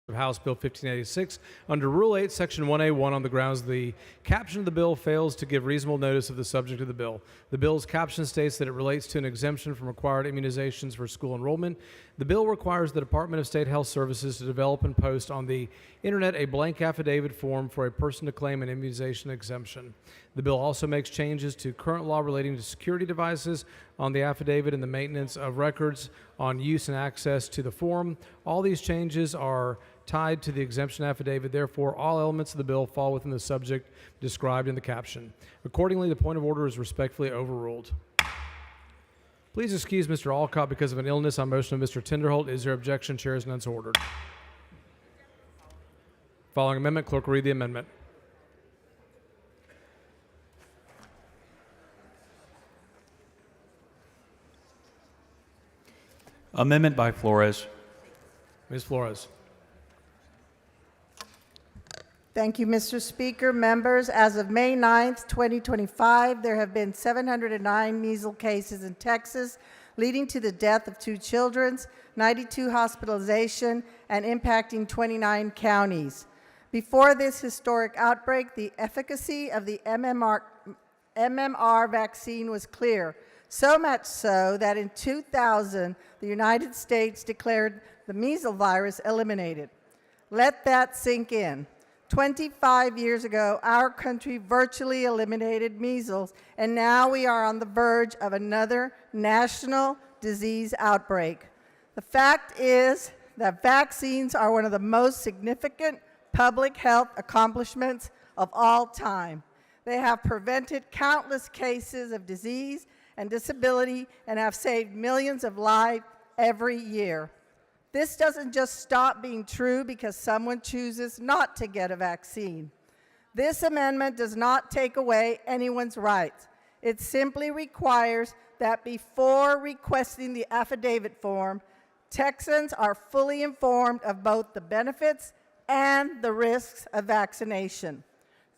of House Bill 1586 under Rule 8, Section 1A1 on the grounds the caption of the bill fails to give reasonable notice of the subject of the bill. The bill's caption states that it relates to an exemption from required immunizations for school enrollment. The bill requires the Department of State Health Services to develop and post on the Internet a blank affidavit form for a person to claim an immunization exemption. The bill also makes changes to current law relating to security devices on the affidavit and the maintenance of records on use and access to the form. All these changes are tied to the exemption affidavit. Therefore, all elements of the bill fall within the subject described in the caption. Accordingly, the point of order is respectfully overruled. Please excuse Mr. Alcott because of an illness on motion of Mr. Tinderholt. Is there objection? Chair is none so ordered. Following amendment, clerk will read the amendment. Amendment by Flores. Ms. Flores. Thank you, Mr. Speaker. Members, as of May 9th, 2025, there have been 709 measles cases in Texas, leading to the death of 2 children, 92 hospitalization, and impacting 29 counties. Before this historic outbreak, the efficacy of the MMR vaccine was clear, so much so that in 2000, the United States declared the measles virus eliminated. Let that sink in. 25 years ago, our country virtually eliminated measles, and now we are on the verge of another national disease outbreak. The fact is that vaccines are one of the most significant public health accomplishments of all time. They have prevented countless cases of disease and disability and have saved millions of lives every year. This doesn't just stop being true because someone chooses not to get a vaccine. This amendment does not take away anyone's rights. It simply requires that before requesting the affidavit form, Texans are fully informed of both the benefits and the risks of vaccination.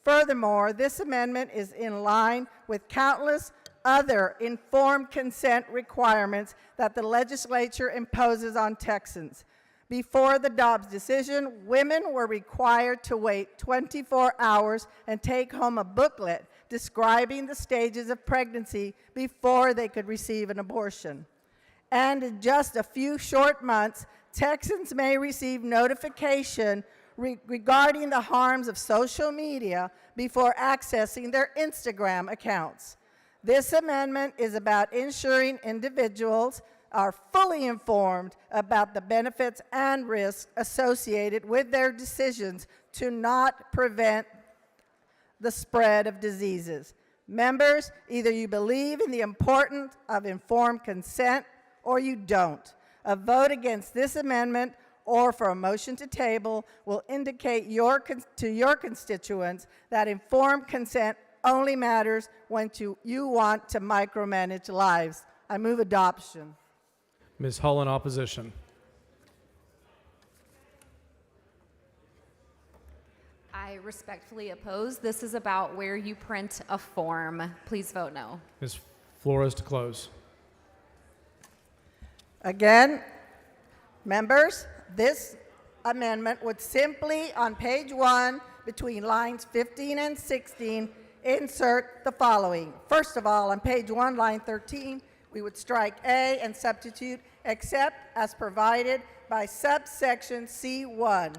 Furthermore, this amendment is in line with countless other informed consent requirements that the legislature imposes on Texans. Before the Dobbs decision, women were required to wait 24 hours and take home a booklet describing the stages of pregnancy before they could receive an abortion. And in just a few short months, Texans may receive notification regarding the harms of social media before accessing their Instagram accounts. This amendment is about ensuring individuals are fully informed about the benefits and risks associated with their decisions to not prevent the spread of diseases. Members, either you believe in the importance of informed consent or you don't. A vote against this amendment or for a motion to table will indicate to your constituents that informed consent only matters when you want to micromanage lives. I move adoption. Ms. Hull in opposition. I respectfully oppose. This is about where you print a form. Please vote no. Ms. Flores to close. Again, members, this amendment would simply, on page 1, between lines 15 and 16, insert the following. First of all, on page 1, line 13, we would strike A and substitute except as provided by subsection C1,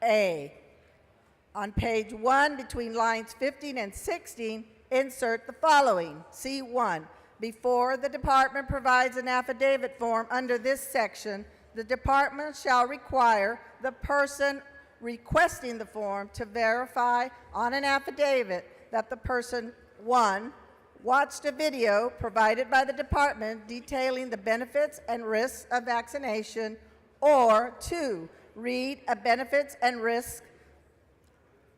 A. On page 1, between lines 15 and 16, insert the following. C1, before the department provides an affidavit form under this section, the department shall require the person requesting the form to verify on an affidavit that the person, 1, watched a video provided by the department detailing the benefits and risks of vaccination, or 2, read a benefits and risks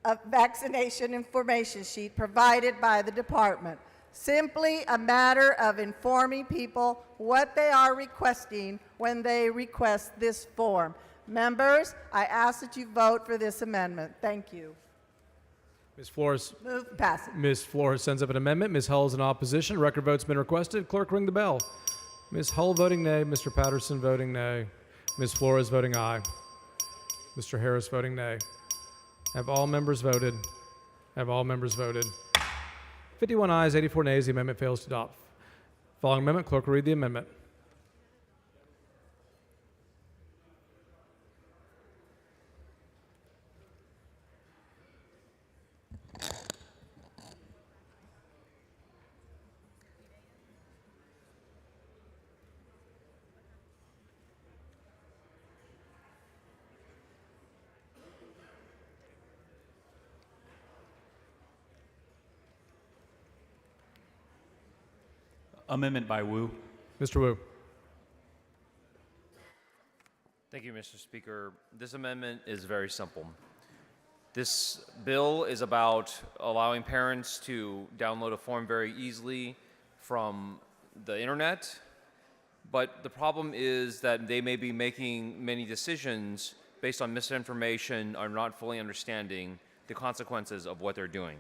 of vaccination information sheet provided by the department. Simply a matter of informing people what they are requesting when they request this form. Members, I ask that you vote for this amendment. Thank you. Ms. Flores. Move pass. Ms. Flores sends up an amendment. Ms. Hull is in opposition. Record vote's been requested. Clerk, ring the bell. Ms. Hull voting nay. Mr. Patterson voting nay. Ms. Flores voting aye. Mr. Harris voting nay. Have all members voted? Have all members voted? 51 ayes, 84 nays. The amendment fails to adopt. Following amendment, clerk will read the amendment. Amendment by Wu. Mr. Wu. Thank you, Mr. Speaker. This amendment is very simple. This bill is about allowing parents to download a form very easily from the internet, but the problem is that they may be making many decisions based on misinformation or not fully understanding the consequences of what they're doing.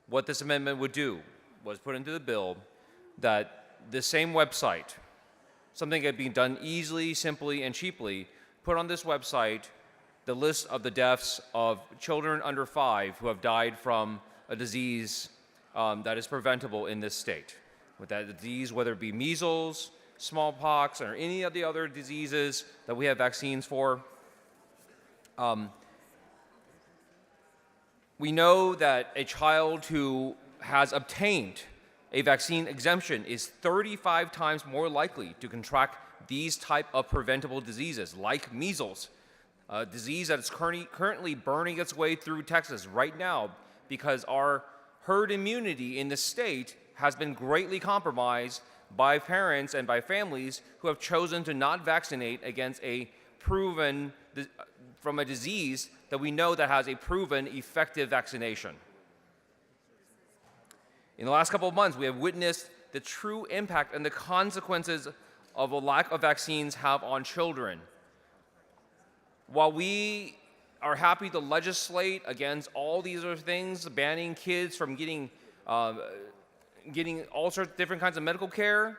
What this amendment would do was put into the bill that the same website, something that being done easily, simply, and cheaply, put on this website the list of the deaths of children under 5 who have died from a disease that is preventable in this state. With that disease, whether it be measles, smallpox, or any of the other diseases that we have vaccines for. We know that a child who has obtained a vaccine exemption is 35 times more likely to contract these type of preventable diseases, like measles, a disease that is currently burning its way through Texas right now because our herd immunity in the state has been greatly compromised by parents and by families who have chosen to not vaccinate against a proven, from a disease that we know that has a proven effective vaccination. In the last couple of months, we have witnessed the true impact and the consequences of a lack of vaccines have on children. While we are happy to legislate against all these other things, banning kids from getting all sorts of different kinds of medical care,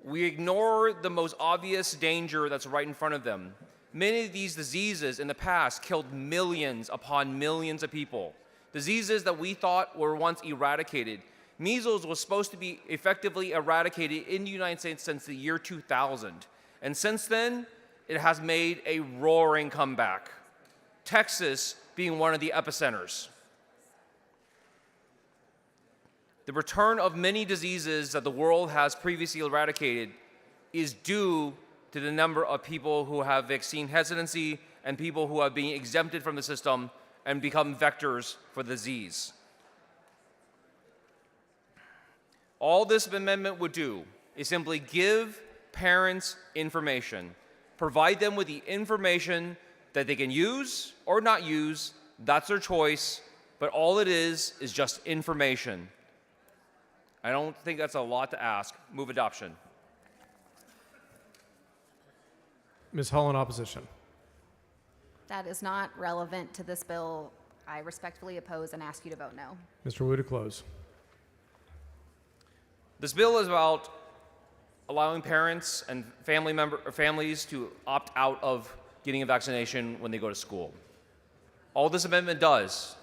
we ignore the most obvious danger that's right in front of them. Many of these diseases in the past killed millions upon millions of people. Diseases that we thought were once eradicated. Measles was supposed to be effectively eradicated in the United States since the year 2000. And since then, it has made a roaring comeback. Texas being one of the epicenters. The return of many diseases that the world has previously eradicated is due to the number of people who have vaccine hesitancy and people who have been exempted from the system and become vectors for the disease. All this amendment would do is simply give parents information, provide them with the information that they can use or not use. That's their choice, but all it is just information. I don't think that's a lot to ask. Move adoption. Ms. Hall in opposition. That is not relevant to this bill. I respectfully oppose and ask you to vote no. Mr. Wu to close. This bill is about allowing parents and families to opt out of getting a vaccination when they go to school. All this amendment does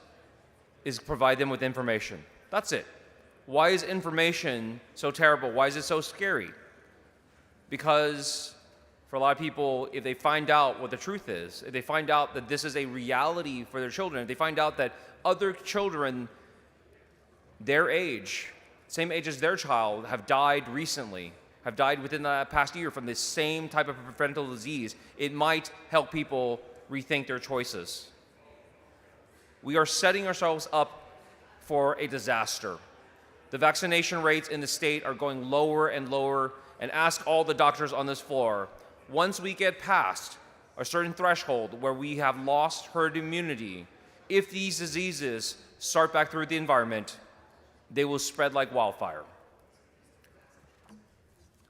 is provide them with information. That's it. Why is information so terrible? Why is it so scary? Because for a lot of people, if they find out what the truth is, if they find out that this is a reality for their children, if they find out that other children their age, same age as their child, have died recently, have died within the past year from this same type of preventable disease, it might help people rethink their choices. We are setting ourselves up for a disaster. The vaccination rates in the state are going lower and lower, and ask all the doctors on this floor, once we get past a certain threshold where we have lost herd immunity, if these diseases start back through the environment, they will spread like wildfire.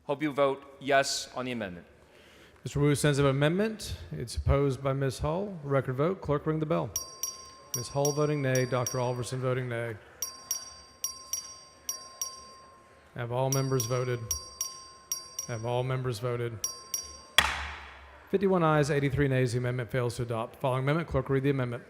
Hope you vote yes on the amendment. Mr. Wu sends an amendment. It's opposed by Ms. Hull. Record vote. Clerk ring the bell. Ms. Hull voting nay. Dr. Alverson voting nay. Have all members voted? Have all members voted? 51 ayes, 83 nays. The amendment fails to adopt. Following amendment, clerk will read the amendment.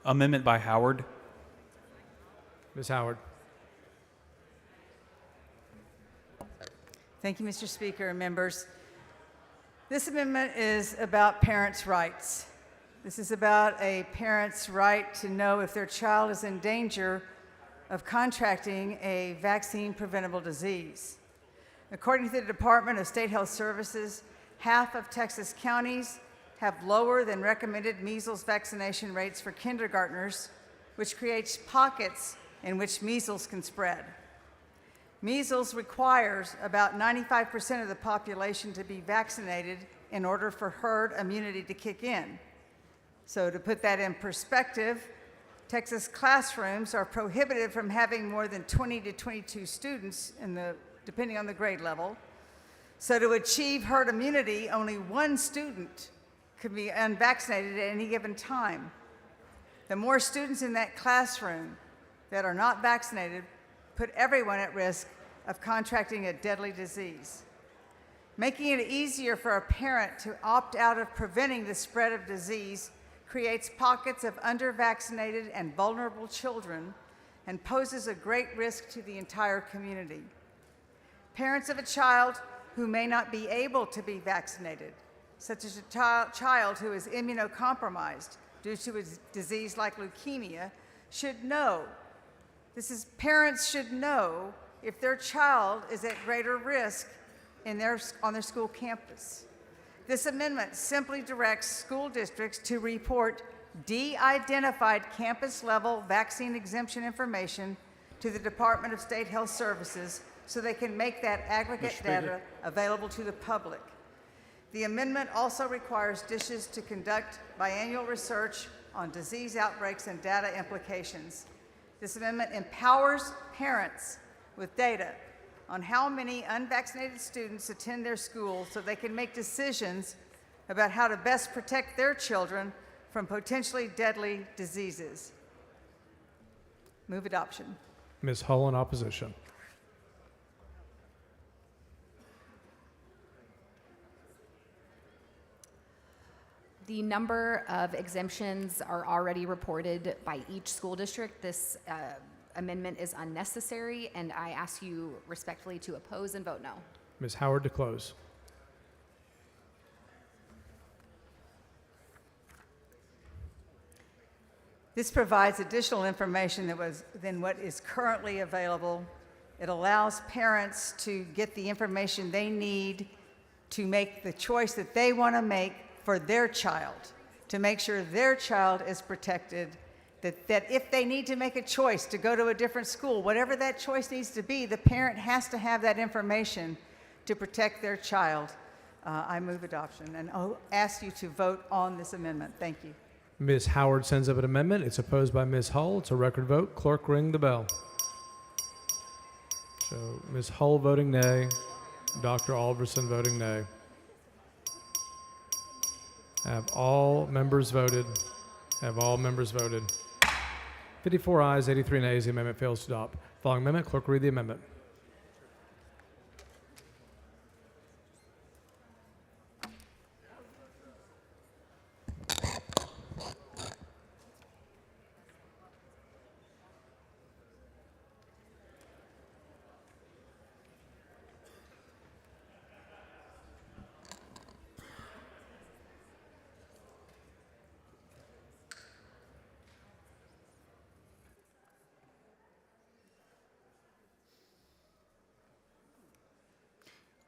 Amendment by Howard. Ms. Howard. Thank you, Mr. Speaker and members. This amendment is about parents' rights. This is about a parent's right to know if their child is in danger of contracting a vaccine-preventable disease. According to the Department of State Health Services, half of Texas counties have lower than recommended measles vaccination rates for kindergartners, which creates pockets in which measles can spread. Measles requires about 95% of the population to be vaccinated in order for herd immunity to kick in. So to put that in perspective, Texas classrooms are prohibited from having more than 20 to 22 students depending on the grade level. So to achieve herd immunity, only one student could be unvaccinated at any given time. The more students in that classroom that are not vaccinated put everyone at risk of contracting a deadly disease. Making it easier for a parent to opt out of preventing the spread of disease creates pockets of under-vaccinated and vulnerable children and poses a great risk to the entire community. Parents of a child who may not be able to be vaccinated, such as a child who is immunocompromised due to a disease like leukemia, should know. Parents should know if their child is at greater risk on their school campus. This amendment simply directs school districts to report de-identified campus-level vaccine exemption information to the Department of State Health Services so they can make that aggregate data available to the public. The amendment also requires DSHS to conduct biannual research on disease outbreaks and data implications. This amendment empowers parents with data on how many unvaccinated students attend their school so they can make decisions about how to best protect their children from potentially deadly diseases. Move adoption. Ms. Hull in opposition. The number of exemptions are already reported by each school district. This amendment is unnecessary, and I ask you respectfully to oppose and vote no. Ms. Howard to close. This provides additional information than what is currently available. It allows parents to get the information they need to make the choice that they want to make for their child, to make sure their child is protected, that if they need to make a choice to go to a different school, whatever that choice needs to be, the parent has to have that information to protect their child. I move adoption, and I'll ask you to vote on this amendment. Thank you. Ms. Howard sends up an amendment. It's opposed by Ms. Hull. It's a record vote. Clerk, ring the bell. So Ms. Hull voting nay. Dr. Alverson voting nay. Have all members voted? Have all members voted? 54 ayes, 83 nays. The amendment fails to adopt. Following amendment, clerk will read the amendment.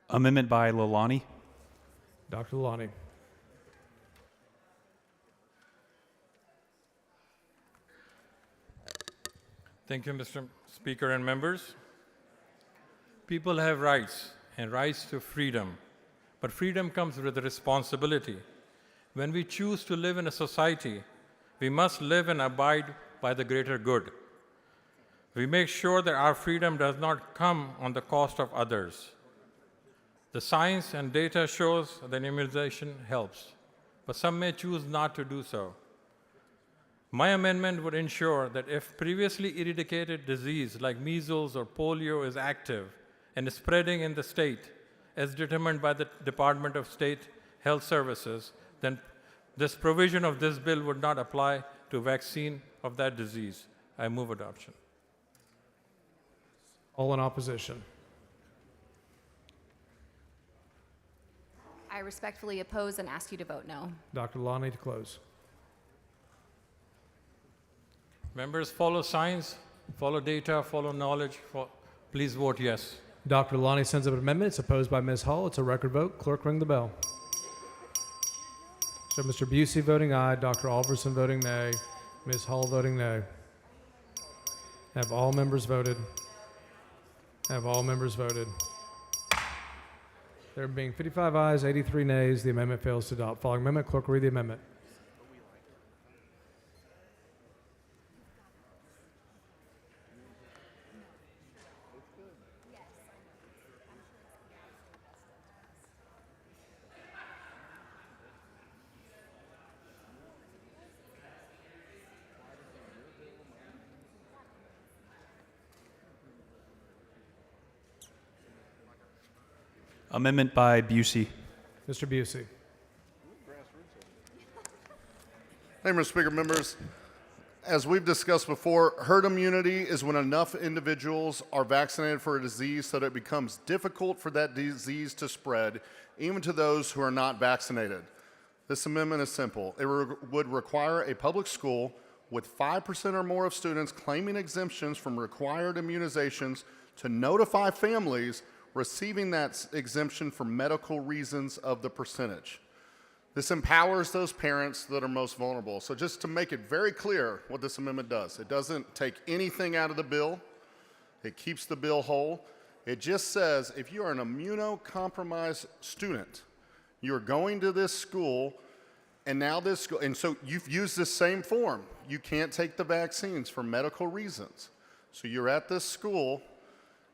Amendment by Lalani. Dr. Lalani. Thank you, Mr. Speaker and members. People have rights and rights to freedom, but freedom comes with a responsibility. When we choose to live in a society, we must live and abide by the greater good. We make sure that our freedom does not come on the cost of others. The science and data shows that immunization helps, but some may choose not to do so. My amendment would ensure that if previously eradicated disease like measles or polio is active and is spreading in the state, as determined by the Department of State Health Services, then this provision of this bill would not apply to vaccine of that disease. I move adoption. All in opposition. I respectfully oppose and ask you to vote no. Dr. Lonnie to close. Members, follow science, follow data, follow knowledge. Please vote yes. Dr. Lonnie sends up an amendment. It's opposed by Ms. Hall. It's a record vote. Clerk, ring the bell. So Mr. Busey voting aye, Dr. Alverson voting nay, Ms. Hall voting nay. Have all members voted? Have all members voted? There being 55 ayes, 83 nays, the amendment fails to adopt. Following amendment, clerk will read the amendment. Amendment by Busey. Mr. Busey. Hey, Mr. Speaker, members. As we've discussed before, herd immunity is when enough individuals are vaccinated for a disease so that it becomes difficult for that disease to spread, even to those who are not vaccinated. This amendment is simple. It would require a public school with 5% or more of students claiming exemptions from required immunizations to notify families receiving that exemption for medical reasons of the percentage. This empowers those parents that are most vulnerable. So just to make it very clear what this amendment does, it doesn't take anything out of the bill. It keeps the bill whole. It just says if you are an immunocompromised student, you're going to this school, and now this school, and so you've used this same form. You can't take the vaccines for medical reasons. So you're at this school,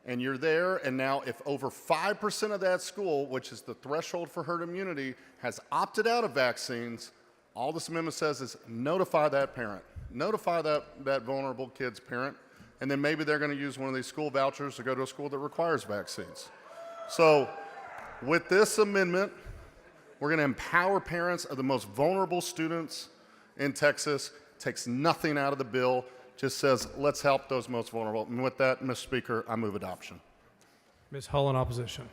and you're there, and now if over 5% of that school, which is the threshold for herd immunity, has opted out of vaccines, all this amendment says is notify that parent. Notify that vulnerable kid's parent, and then maybe they're going to use one of these school vouchers to go to a school that requires vaccines. So with this amendment, we're going to empower parents of the most vulnerable students in Texas. Takes nothing out of the bill. Just says, let's help those most vulnerable. And with that, Mr. Speaker, I move adoption. Ms. Hull in opposition.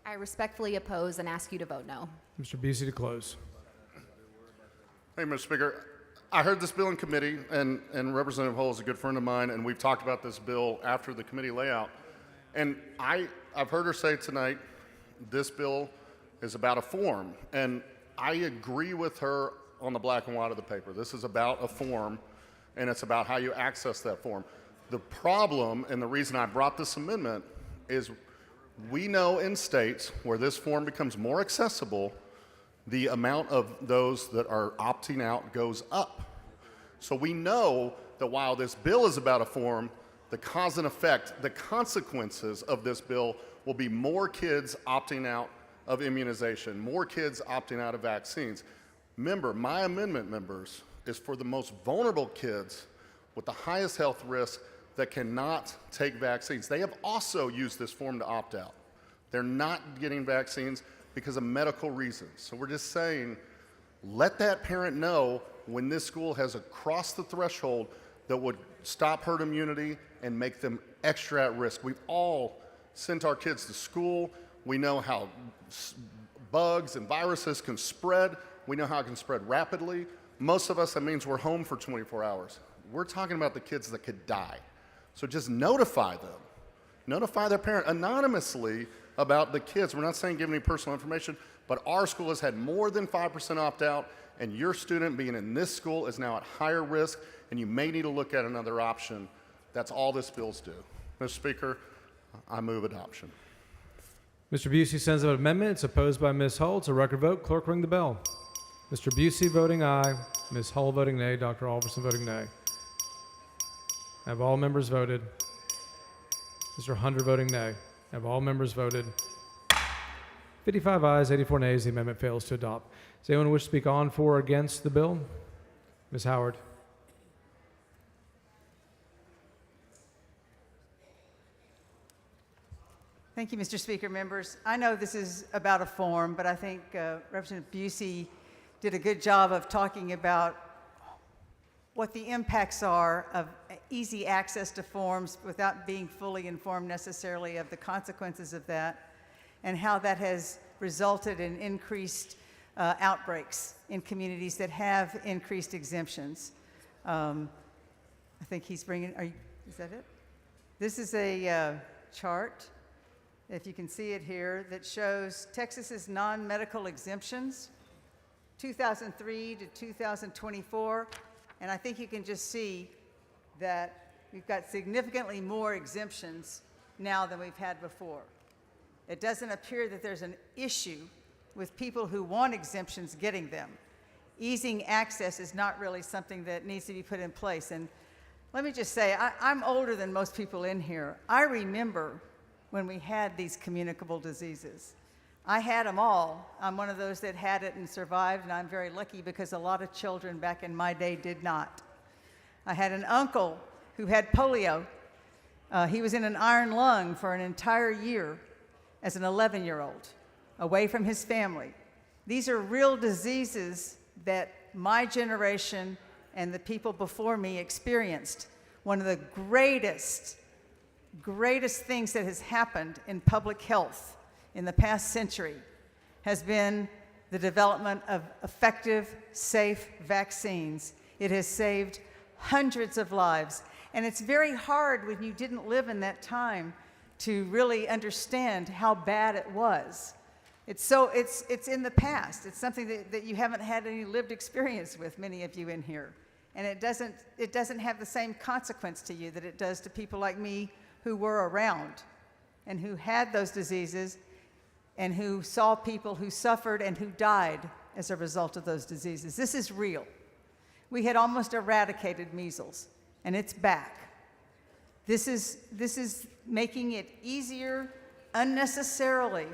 I respectfully oppose and ask you to vote no. Mr. Busey to close. Hey, Mr. Speaker, I heard this bill in committee, and Representative Hull is a good friend of mine, and we've talked about this bill after the committee layout. And I've heard her say tonight, this bill is about a form, and I agree with her on the black and white of the paper. This is about a form, and it's about how you access that form. The problem, and the reason I brought this amendment, is we know in states where this form becomes more accessible, the amount of those that are opting out goes up. So we know that while this bill is about a form, the cause and effect, the consequences of this bill will be more kids opting out of immunization, more kids opting out of vaccines. Remember, my amendment, members, is for the most vulnerable kids with the highest health risk that cannot take vaccines. They have also used this form to opt out. They're not getting vaccines because of medical reasons. So we're just saying, let that parent know when this school has crossed the threshold that would stop herd immunity and make them extra at risk. We've all sent our kids to school. We know how bugs and viruses can spread. We know how it can spread rapidly. Most of us, that means we're home for 24 hours. We're talking about the kids that could die. So just notify them. Notify their parent anonymously about the kids. We're not saying give any personal information, but our school has had more than 5% opt out, and your student being in this school is now at higher risk, and you may need to look at another option. That's all this bill's do. Mr. Speaker, I move adoption. Mr. Busey sends up an amendment. It's opposed by Ms. Hull. It's a record vote. Clerk, ring the bell. Mr. Busey voting aye, Ms. Hull voting nay, Dr. Alverson voting nay. Have all members voted? Mr. Hunter voting nay. Have all members voted? 55 ayes, 84 nays. The amendment fails to adopt. Does anyone wish to speak on, for, or against the bill? Ms. Howard. Thank you, Mr. Speaker. Members, I know this is about a form, but I think Representative Busey did a good job of talking about what the impacts are of easy access to forms without being fully informed necessarily of the consequences of that, and how that has resulted in increased outbreaks in communities that have increased exemptions. I think he's bringing, is that it? This is a chart, if you can see it here, that shows Texas's non-medical exemptions, 2003 to 2024, and I think you can just see that we've got significantly more exemptions now than we've had before. It doesn't appear that there's an issue with people who want exemptions getting them. Easing access is not really something that needs to be put in place. And let me just say, I'm older than most people in here. I remember when we had these communicable diseases. I had them all. I'm one of those that had it and survived, and I'm very lucky because a lot of children back in my day did not. I had an uncle who had polio. He was in an iron lung for an entire year as an 11-year-old, away from his family. These are real diseases that my generation and the people before me experienced. One of the greatest things that has happened in public health in the past century has been the development of effective, safe vaccines. It has saved hundreds of lives. And it's very hard when you didn't live in that time to really understand how bad it was. It's in the past. It's something that you haven't had any lived experience with, many of you in here. And it doesn't have the same consequence to you that it does to people like me who were around and who had those diseases and who saw people who suffered and who died as a result of those diseases. This is real. We had almost eradicated measles, and it's back. This is making it easier unnecessarily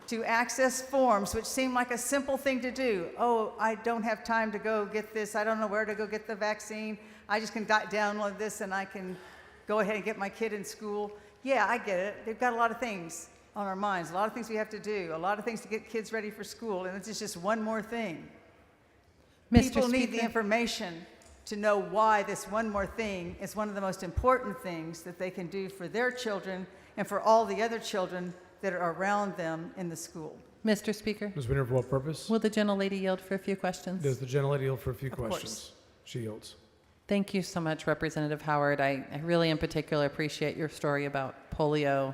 to access forms, which seem like a simple thing to do. Oh, I don't have time to go get this. I don't know where to go get the vaccine. I just can download this and I can go ahead and get my kid in school. Yeah, I get it. They've got a lot of things on our minds, a lot of things we have to do, a lot of things to get kids ready for school, and this is just one more thing. People need the information to know why this one more thing is one of the most important things that they can do for their children and for all the other children that are around them in the school. Mr. Speaker, Ms. Weiner, for what purpose? will the gentlelady yield for a few questions? Does the gentlelady yield for a few Of course. questions? She yields. Thank you so much, Representative Howard. I really, in particular, appreciate your story about polio.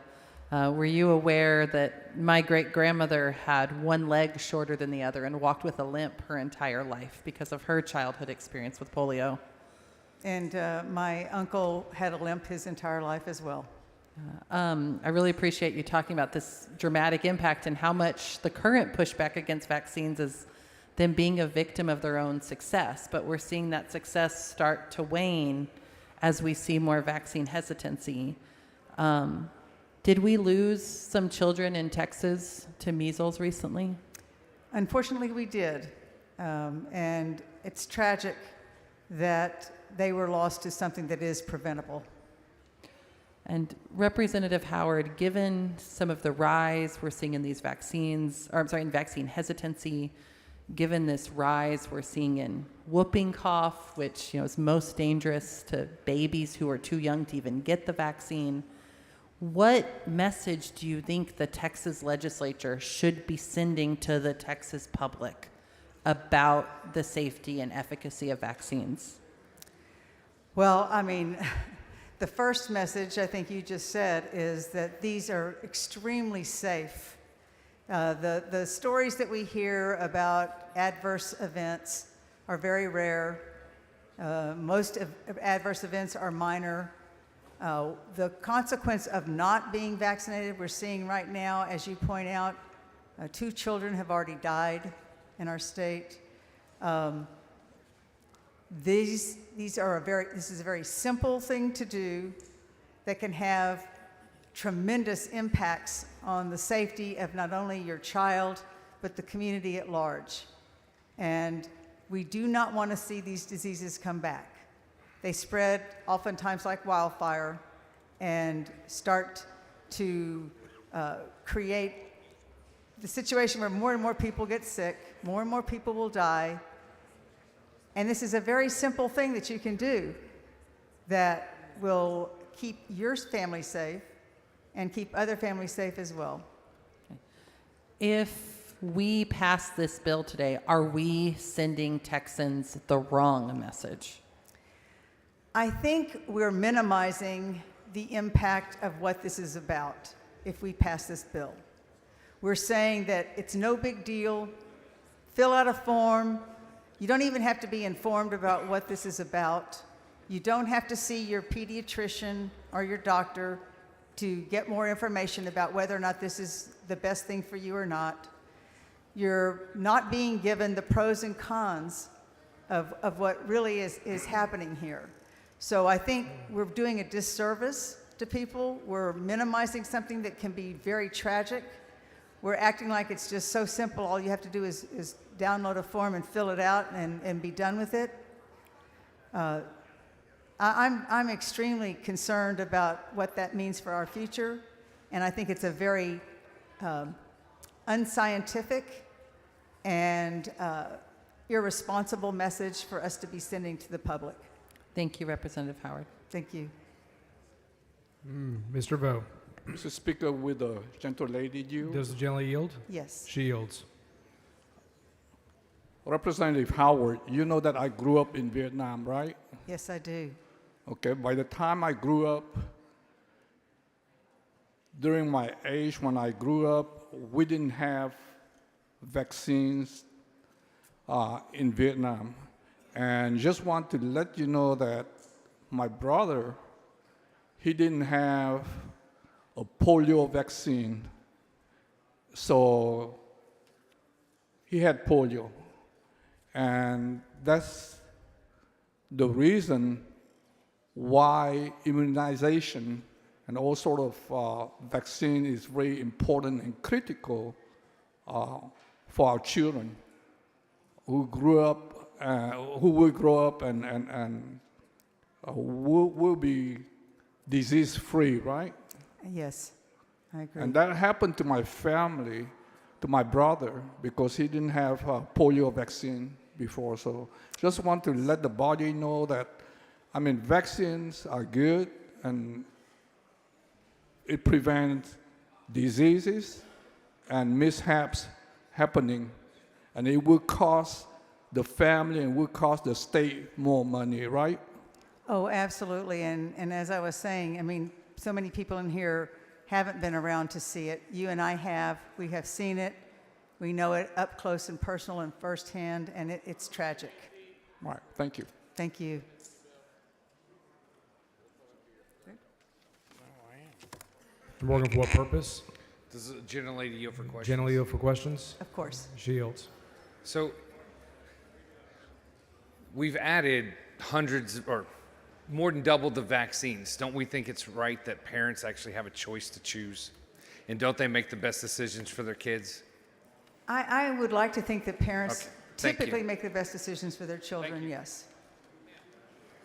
Were you aware that my great-grandmother had one leg shorter than the other and walked with a limp her entire life because of her childhood experience with polio? And my uncle had a limp his entire life as well. I really appreciate you talking about this dramatic impact and how much the current pushback against vaccines is them being a victim of their own success. But we're seeing that success start to wane as we see more vaccine hesitancy. Did we lose some children in Texas to measles recently? Unfortunately, we did. And it's tragic that they were lost to something that is preventable. And Representative Howard, given some of the rise we're seeing in these vaccines, or I'm sorry, in vaccine hesitancy, given this rise we're seeing in whooping cough, which is most dangerous to babies who are too young to even get the vaccine, what message do you think the Texas legislature should be sending to the Texas public about the safety and efficacy of vaccines? Well, I mean, the first message I think you just said is that these are extremely safe. The stories that we hear about adverse events are very rare. Most of adverse events are minor. The consequence of not being vaccinated, we're seeing right now, as you point out, 2 children have already died in our state. This is a very simple thing to do that can have tremendous impacts on the safety of not only your child, but the community at large. And we do not want to see these diseases come back. They spread oftentimes like wildfire and start to create the situation where more and more people get sick, more and more people will die. And this is a very simple thing that you can do that will keep your family safe and keep other families safe as well. If we pass this bill today, are we sending Texans the wrong message? I think we're minimizing the impact of what this is about if we pass this bill. We're saying that it's no big deal. Fill out a form. You don't even have to be informed about what this is about. You don't have to see your pediatrician or your doctor to get more information about whether or not this is the best thing for you or not. You're not being given the pros and cons of what really is happening here. So I think we're doing a disservice to people. We're minimizing something that can be very tragic. We're acting like it's just so simple. All you have to do is download a form and fill it out and be done with it. I'm extremely concerned about what that means for our future, and I think it's a very unscientific and irresponsible message for us to be sending to the public. Thank you, Representative Howard. Thank you. Mr. Vo, Mr. Speaker, with the gentle lady yield. does the gentle yield? Yes. She yields. Representative Howard, you know that I grew up in Vietnam, right? Yes, I do. Okay, by the time I grew up, during my age when I grew up, we didn't have vaccines in Vietnam. And just want to let you know that my brother, he didn't have a polio vaccine. So he had polio. And that's the reason why immunization and all sort of vaccine is very important and critical for our children who grew up, who will grow up and will be disease-free, right? Yes, I agree. And that happened to my family, to my brother, because he didn't have a polio vaccine before. So just want to let the body know that, I mean, vaccines are good and it prevents diseases and mishaps happening. And it will cost the family and will cost the state more money, right? Oh, absolutely. And as I was saying, I mean, so many people in here haven't been around to see it. You and I have. We have seen it. We know it up close and personal and firsthand, and it's tragic. All right, thank you. Thank you. Mr. Morgan, for what purpose? Does the gentlelady yield for questions? Gentle yield for questions? Of course. She yields. So we've added hundreds or more than double the vaccines. Don't we think it's right that parents actually have a choice to choose? And don't they make the best decisions for their kids? I would like to think that parents Okay, thank you. typically make the best decisions for their children, yes.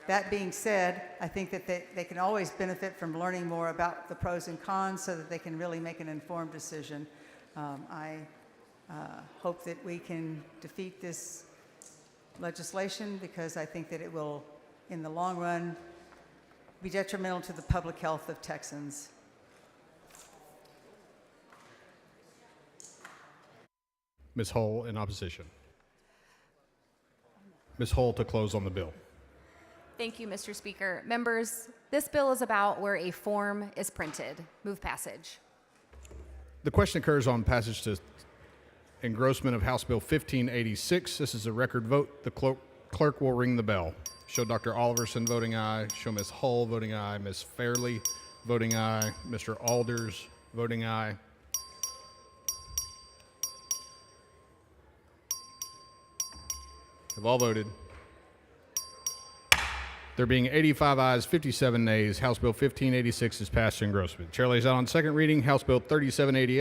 That being said, I think that they can always benefit from learning more about the pros and cons so that they can really make an informed decision. I hope that we can defeat this legislation because I think that it will, in the long run, be detrimental to the public health of Texans. Ms. Hull in opposition. Ms. Hull to close on the bill. Thank you, Mr. Speaker. Members, this bill is about where a form is printed. Move passage. The question occurs on passage to engrossment of House Bill 1586. This is a record vote. The clerk will ring the bell. Show Dr. Oliverson voting aye. Show Ms. Hull voting aye. Ms. Fairley voting aye. Mr. Alders voting aye. Have all voted. There being 85 ayes, 57 nays, House Bill 1586 is passed to engrossment. Chair lays out on second reading House Bill 3788.